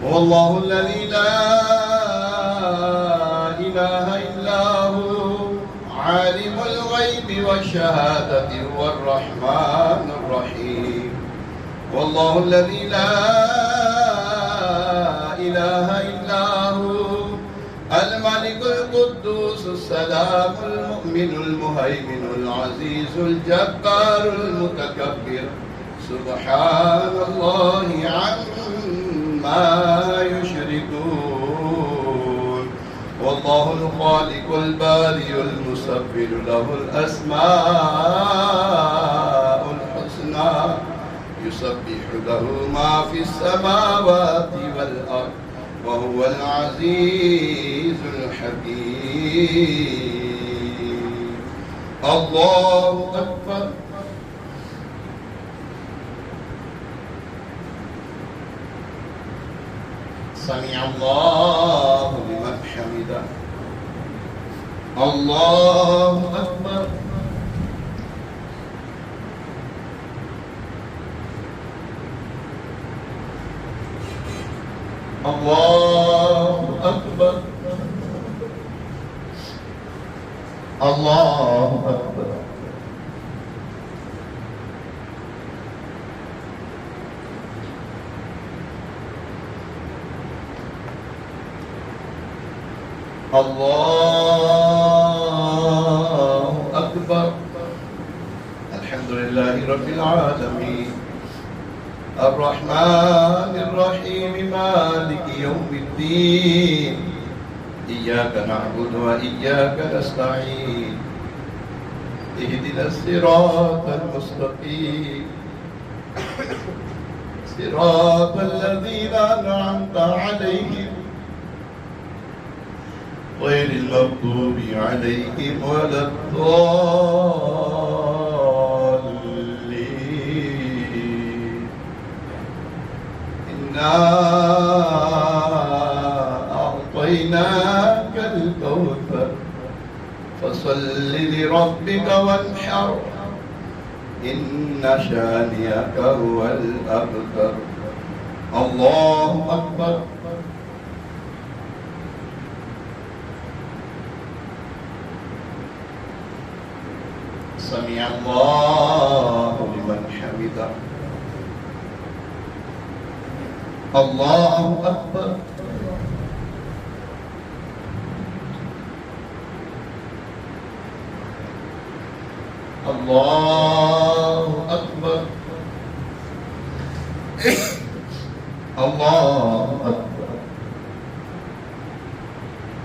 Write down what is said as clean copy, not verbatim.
هو الله الذي لا إله إلا هو عالم الغيب والشهادة هو الرحمن الرحيم. هو الله الذي لا إله إلا هو الملك القدوس السلام المؤمن المهيمن العزيز الجبار المتكبر سبحان الله عما يشركون. والله الخالق البارئ المصور له الأسماء الحسنى يسبح له ما في السماوات والأرض وهو العزيز الحكيم. الله أكبر. سمع الله لمن حمده. الله أكبر. الله أكبر. الله أكبر. الله أكبر. الحمد لله رب العالمين الرحمن الرحيم مالك يوم الدين إياك نعبد وإياك نستعين اهدنا الصراط المستقيم صراط الذين أنعمت عليهم غير المغضوب عليهم ولا الضالين. إنا أعطيناك الكوثر فصل لربك وانحر إن شانئك هو الأبتر. الله أكبر. سمع الله لمن حمده. الله أكبر. الله أكبر. الله أكبر.